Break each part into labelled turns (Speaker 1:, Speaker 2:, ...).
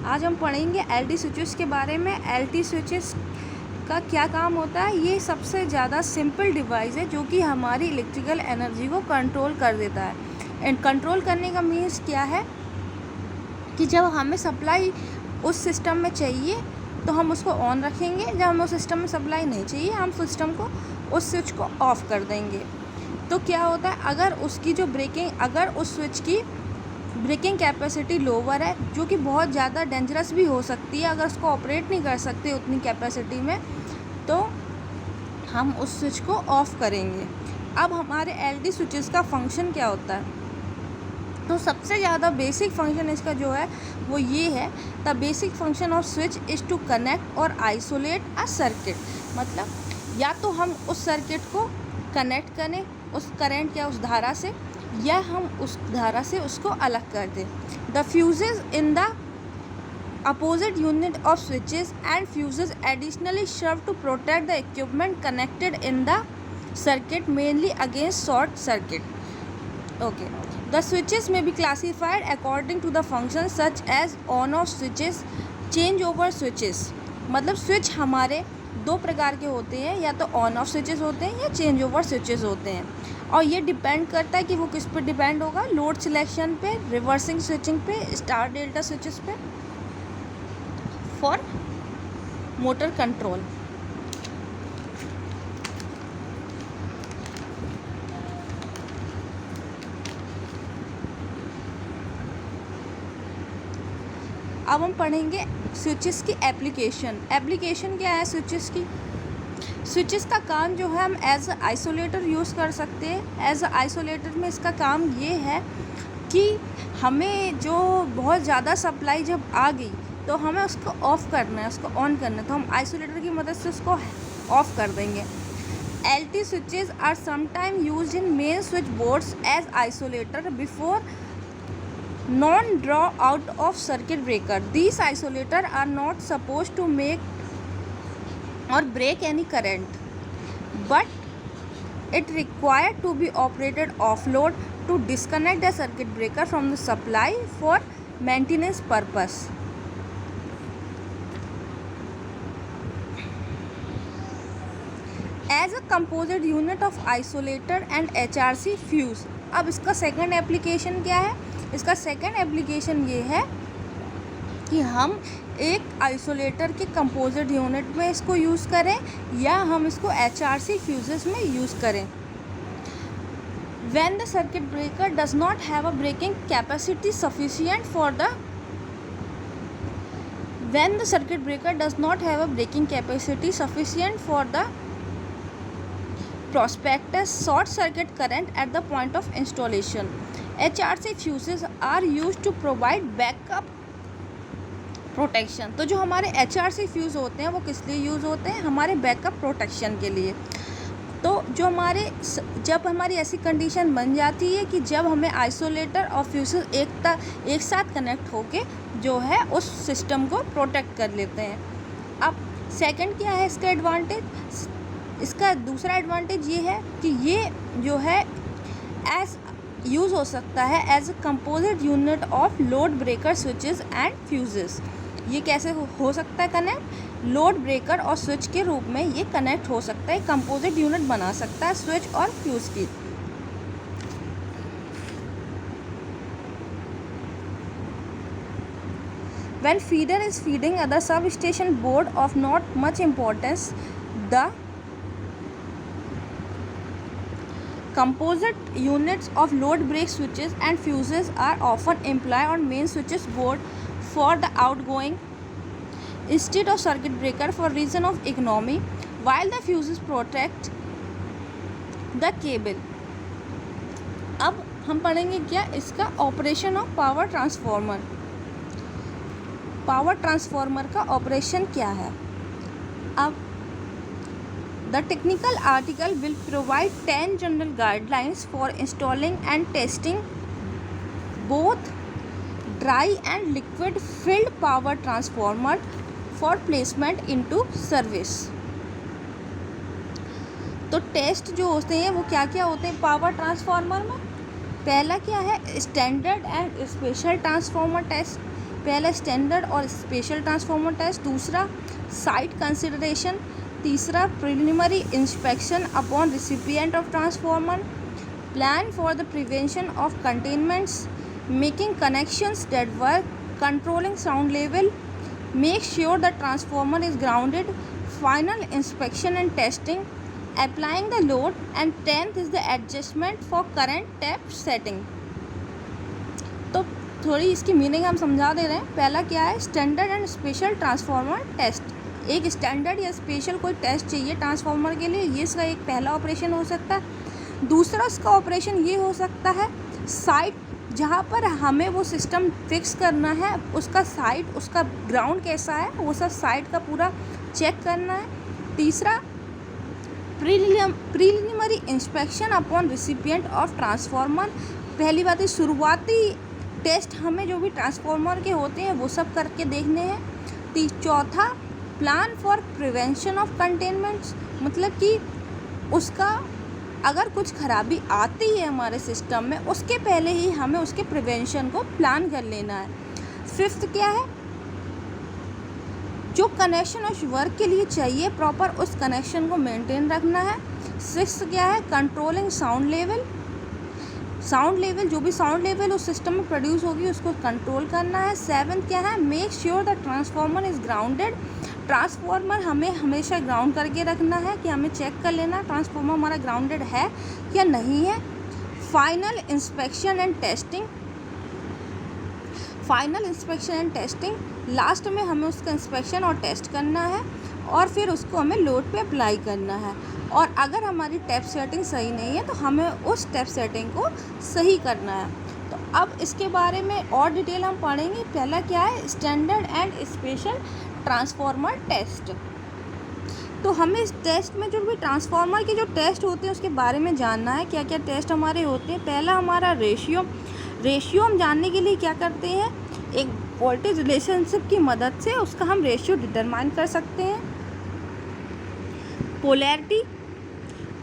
Speaker 1: आज हम पढ़ेंगे एलटी स्विचेस के बारे में। एलटी स्विचेस का क्या काम होता है। ये सबसे ज़्यादा सिंपल डिवाइस है जो कि हमारी इलेक्ट्रिकल एनर्जी को कंट्रोल कर देता है। एंड कंट्रोल करने का मीन्स क्या है कि जब हमें सप्लाई उस सिस्टम में चाहिए तो हम उसको ऑन रखेंगे, जब हमें उस सिस्टम में सप्लाई नहीं चाहिए हम सिस्टम को उस स्विच को ऑफ़ कर देंगे। तो क्या होता है, अगर उस स्विच की ब्रेकिंग कैपेसिटी लोअर है, जो कि बहुत ज़्यादा डेंजरस भी हो सकती है, अगर उसको ऑपरेट नहीं कर सकते उतनी कैपेसिटी में, तो हम उस स्विच को ऑफ़ करेंगे। अब हमारे एलटी स्विचेस का फंक्शन क्या होता है, तो सबसे ज़्यादा बेसिक फंक्शन इसका जो है वो ये है, the basic function of switch is to connect और आइसोलेट अ सर्किट। मतलब या तो हम उस सर्किट को कनेक्ट करें उस करंट या उस धारा से, या हम उस धारा से उसको अलग कर दें। The fuses in the opposite unit of switches and fuses additionally serve to protect the equipment connected in the circuit mainly against short circuit. Okay, the switches may be classified according to the function such as on off switches, change over switches. मतलब switch हमारे दो प्रकार के होते हैं, या तो on off switches होते हैं या चेंज ओवर स्विचेस होते हैं। और ये डिपेंड करता है कि वो किस पे डिपेंड होगा, लोड सिलेक्शन पे, रिवर्सिंग स्विचिंग पे, स्टार डेल्टा स्विचेस पे, फॉर मोटर कंट्रोल। अब हम पढ़ेंगे स्विचेस की एप्लीकेशन क्या है स्विचेस की। स्विचेस का काम जो है, हम एज आइसोलेटर यूज़ कर सकते हैं। एज आइसोलेटर में इसका काम ये है कि हमें जो बहुत ज़्यादा सप्लाई जब आ गई तो हमें उसको ऑफ़ करना है, उसको ऑन करना है, तो हम आइसोलेटर की मदद से उसको ऑफ़ कर देंगे। LT switches are sometime used in main switch boards as isolator before non-draw out of circuit breaker. These isolators are not supposed to make or break any current, but it required to be operated off load to disconnect the circuit breaker from the supply for maintenance purpose. As a composite unit of isolator and HRC fuse. अब इसका second application क्या है, इसका second application ये है कि हम एक आइसोलेटर के कंपोजिट यूनिट में इसको यूज़ करें या हम इसको HRC फ्यूजेस में यूज़ करें। When the circuit breaker does not have a breaking capacity sufficient for the prospectus short circuit current at the point of installation. HRC fuses are used to provide backup protection. तो जो हमारे HRC fuse होते हैं वो किस लिए use होते हैं, हमारे बैकअप प्रोटेक्शन के लिए। तो जब हमारी ऐसी कंडीशन बन जाती है कि जब हमें आइसोलेटर और फ्यूजेस एक साथ कनेक्ट होके जो है उस सिस्टम को प्रोटेक्ट कर लेते हैं। अब सेकंड क्या है इसका एडवांटेज, इसका दूसरा एडवांटेज ये है कि ये जो है एज यूज़ हो सकता है as a composite unit of load breaker switches and fuses. ये कैसे हो सकता है कनेक्ट, लोड ब्रेकर और स्विच के रूप में ये कनेक्ट हो सकता है, कंपोजिट यूनिट बना सकता है स्विच और फ्यूज़ की। When feeder is feeding other substation board of not much importance, the composite units of load break switches and fuses are often employed on main switches board for the outgoing instead of circuit breaker for reason of economy, while the fuses protect the cable. अब हम पढ़ेंगे क्या इसका operation of power transformer. Power transformer का operation क्या है। अब The technical article will provide 10 general guidelines for installing and testing both dry and liquid filled power transformer for placement into service. तो टेस्ट जो होते हैं वो क्या क्या होते हैं पावर ट्रांसफार्मर में। पहला क्या है, standard and special transformer test. पहला स्टैंडर्ड और स्पेशल ट्रांसफार्मर टेस्ट, दूसरा साइट कंसिडरेशन, तीसरा preliminary inspection upon recipient of transformer, plan for the prevention of containments, making connections that work, controlling sound level, make sure the transformer is grounded, final inspection and testing, applying the load, and 10th is the adjustment for current tap setting. तो थोड़ी इसकी meaning हम समझा दे रहे हैं। पहला क्या है, standard and special transformer test. एक स्टैंडर्ड या स्पेशल कोई टेस्ट चाहिए ट्रांसफार्मर के लिए, ये इसका एक पहला ऑपरेशन हो सकता है। दूसरा इसका ऑपरेशन ये हो सकता है, साइट जहाँ पर हमें वो सिस्टम फिक्स करना है उसका साइट, उसका ग्राउंड कैसा है, वो सब साइट का पूरा चेक करना है। तीसरा preliminary inspection upon recipient of transformer. पहली बात है, शुरुआती टेस्ट हमें जो भी ट्रांसफार्मर के होते हैं वो सब करके देखने हैं। चौथा plan for prevention of containments, मतलब कि उसका अगर कुछ खराबी आती है हमारे सिस्टम में, उसके पहले ही हमें उसके प्रिवेंशन को प्लान कर लेना है। फिफ्थ क्या है, जो कनेक्शन उस वर्क के लिए चाहिए प्रॉपर उस कनेक्शन को मेंटेन रखना है। सिक्स्थ क्या है, controlling sound level. Sound level, जो भी साउंड लेवल उस सिस्टम में प्रोड्यूस होगी उसको कंट्रोल करना है। सेवन्थ क्या है, make sure the transformer is grounded. Transformer हमें हमेशा ग्राउंड करके रखना है, कि हमें चेक कर लेना ट्रांसफार्मर हमारा ग्राउंडेड है या नहीं है। Final inspection and testing. Final inspection and testing, last में हमें उसका इंस्पेक्शन और टेस्ट करना है और फिर उसको हमें लोड पे अप्लाई करना है। और अगर हमारी टैप सेटिंग सही नहीं है तो हमें उस टैप सेटिंग को सही करना है। तो अब इसके बारे में और डिटेल हम पढ़ेंगे। पहला क्या है, standard and special transformer test. तो हमें इस टेस्ट में जो भी ट्रांसफार्मर के जो टेस्ट होते हैं उसके बारे में जानना है, क्या क्या टेस्ट हमारे होते हैं। पहला हमारा रेशियो हम जानने के लिए क्या करते हैं, एक वोल्टेज रिलेशनशिप की मदद से उसका हम रेशियो डिटरमाइन कर सकते हैं।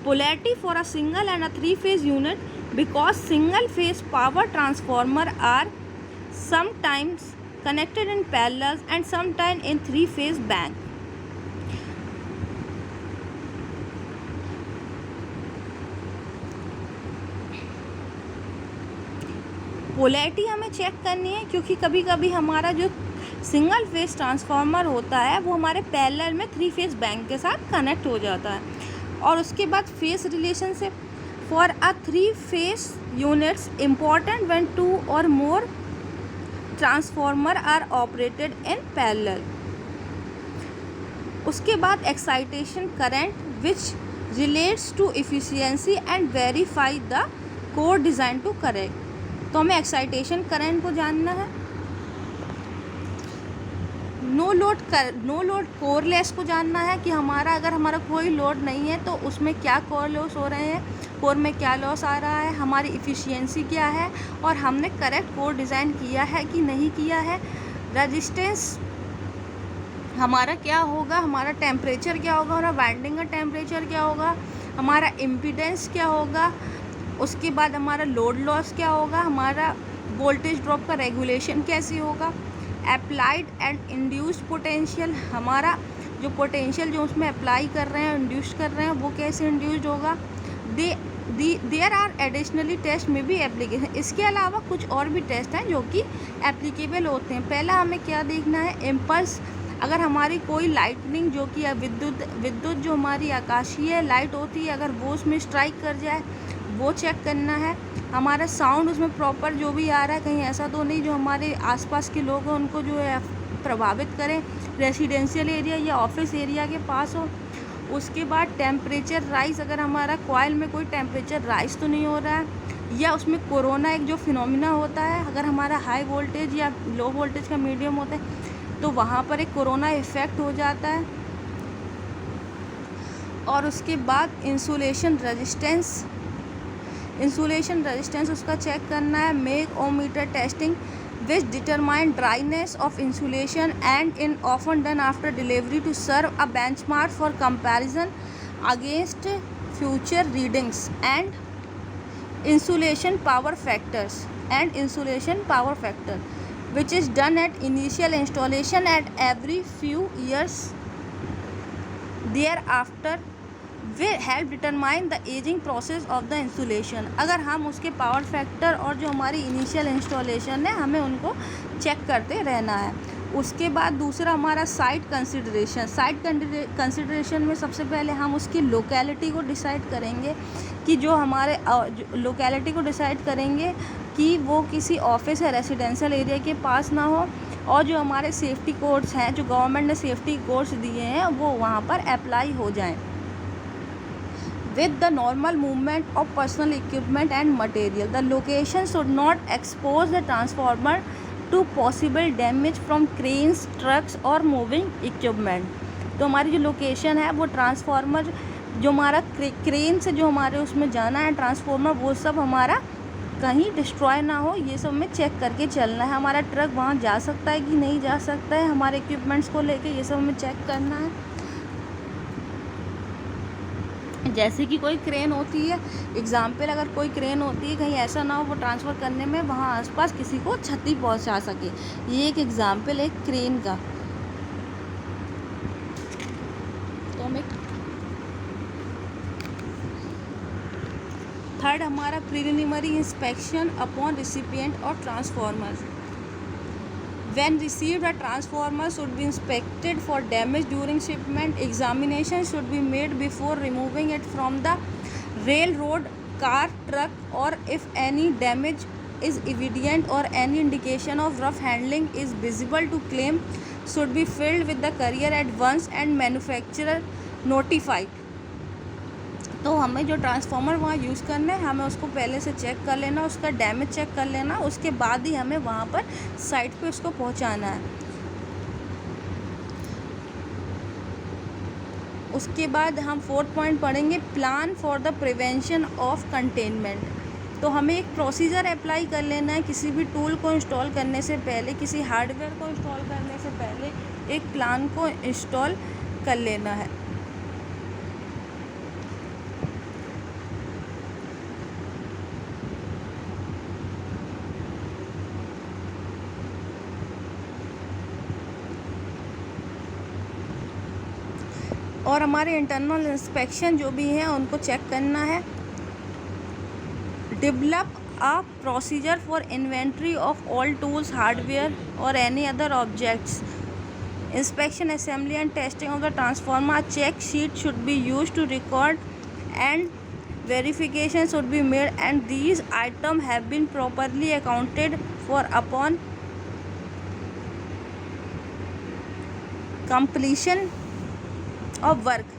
Speaker 1: Polarity for a single and a 3-phase unit, because single phase power transformer are sometimes connected in parallel and sometimes in 3-phase bank. Polarity हमें चेक करनी है क्योंकि कभी कभी हमारा जो सिंगल फेज ट्रांसफार्मर होता है वो हमारे पैरेलल में 3-phase बैंक के साथ कनेक्ट हो जाता है। और उसके बाद phase relationship for a 3-phase units important when 2 or more transformer are operated in parallel. उसके बाद excitation current which relates to efficiency and verify the code design to correct. तो हमें एक्साइटेशन करंट को जानना है। नो लोड कोर लॉस को जानना है कि अगर हमारा कोई लोड नहीं है तो उसमें क्या कोर लॉस हो रहे हैं, कोर में क्या लॉस आ रहा है, हमारी इफ़िशियंसी क्या है और हमने करेक्ट कोड डिज़ाइन किया है कि नहीं किया है। रेजिस्टेंस हमारा क्या होगा, हमारा टेम्परेचर क्या होगा, हमारा वाइंडिंग का टेम्परेचर क्या होगा, हमारा इम्पीडेंस क्या होगा, उसके बाद हमारा लोड लॉस क्या होगा, हमारा वोल्टेज ड्रॉप का रेगुलेशन कैसे होगा। अप्लाइड एंड इंड्यूस्ड पोटेंशियल, हमारा जो पोटेंशियल जो उसमें अप्लाई कर रहे हैं, इंड्यूस कर रहे हैं, वो कैसे इंड्यूस्ड होगा। देयर आर एडिशनली टेस्ट में भी एप्लीकेशन, इसके अलावा कुछ और भी टेस्ट हैं जो कि एप्लीकेबल होते हैं। पहला हमें क्या देखना है, इम्पल्स, अगर हमारी कोई लाइटनिंग जो कि विद्युत जो हमारी आकाशीय लाइट होती है अगर वो उसमें स्ट्राइक कर जाए वो चेक करना है। हमारा साउंड उसमें प्रॉपर जो भी आ रहा है कहीं ऐसा तो नहीं जो हमारे आसपास के लोग हैं उनको जो है प्रभावित करें, रेसिडेंशियल एरिया या ऑफिस एरिया के पास हो। उसके बाद टेम्परेचर राइज, अगर हमारा कॉइल में कोई टेम्परेचर राइज तो नहीं हो रहा है, या उसमें कोरोना एक जो फिनोमिना होता है, अगर हमारा हाई वोल्टेज या लो वोल्टेज का मीडियम होता है तो वहाँ पर एक कोरोना इफ़ेक्ट हो जाता है। और उसके बाद इंसुलेशन रेजिस्टेंस उसका चेक करना है। Megohmmeter testing which determine dryness of insulation and in often done after delivery to serve a benchmark for comparison against future readings and insulation power factor. which is done at initial installation at every few years thereafter will help determine the aging process of the installation। अगर हम उसके power factor और जो हमारी initial installation है हमें उनको check करते रहना है। उसके बाद दूसरा हमारा साइट कंसिडरेशन। साइट कंसिडरेशन में सबसे पहले हम उसकी लोकेलिटी को डिसाइड करेंगे कि जो हमारे लोकेलिटी को डिसाइड करेंगे कि वो किसी ऑफिस या रेजिडेंशियल एरिया के पास ना हो, और जो हमारे सेफ्टी कोड्स हैं, जो गवर्नमेंट ने सेफ्टी कोड्स दिए हैं, वो वहाँ पर अप्लाई हो जाएं। With the normal movement of personal equipment and material, the location should not expose the transformer to possible damage from cranes, trucks or moving equipment। तो हमारी जो लोकेशन है वो ट्रांसफार्मर जो हमारा क्रेन से जो हमारे उसमें जाना है ट्रांसफार्मर, वो सब हमारा कहीं डिस्ट्रॉय ना हो, ये सब हमें चेक करके चलना है। हमारा ट्रक वहाँ जा सकता है कि नहीं जा सकता है, हमारे इक्विपमेंट्स को लेके ये सब हमें चेक करना है। जैसे कि कोई क्रेन होती है, एग्जाम्पल अगर कोई क्रेन होती है, कहीं ऐसा ना हो वो ट्रांसफ़र करने में वहाँ आसपास किसी को क्षति पहुँचा सके। ये एक एग्जाम्पल है क्रेन का। तो हमें थर्ड हमारा प्रिलिमिनरी इंस्पेक्शन अपॉन रिसिपिएंट और transformer. When received, a transformer should be inspected for damage during shipment. Examination should be made before removing it from the railroad, car, truck, or if any damage is evident or any indication of rough handling is visible to claim should be filled with the carrier at once and manufacturer notified। तो हमें जो transformer वहाँ use करना है, हमें उसको पहले से चेक कर लेना, उसका डैमेज चेक कर लेना, उसके बाद ही हमें वहाँ पर साइट पे उसको पहुँचाना है। उसके बाद हम फोर्थ पॉइंट पढ़ेंगे, plan for the prevention of containment. तो हमें एक प्रोसीजर अप्लाई कर लेना है किसी भी टूल को इंस्टॉल करने से पहले, किसी हार्डवेयर को इंस्टॉल करने से पहले एक प्लान को इंस्टॉल कर लेना है। और हमारे इंटरनल इंस्पेक्शन जो भी हैं उनको चेक करना है। Develop a procedure for inventory of all tools, hardware और any other objects. Inspection, assembly and testing of the transformer check sheet should be use to record and verification should be made and these items have been properly accounted for upon completion of work।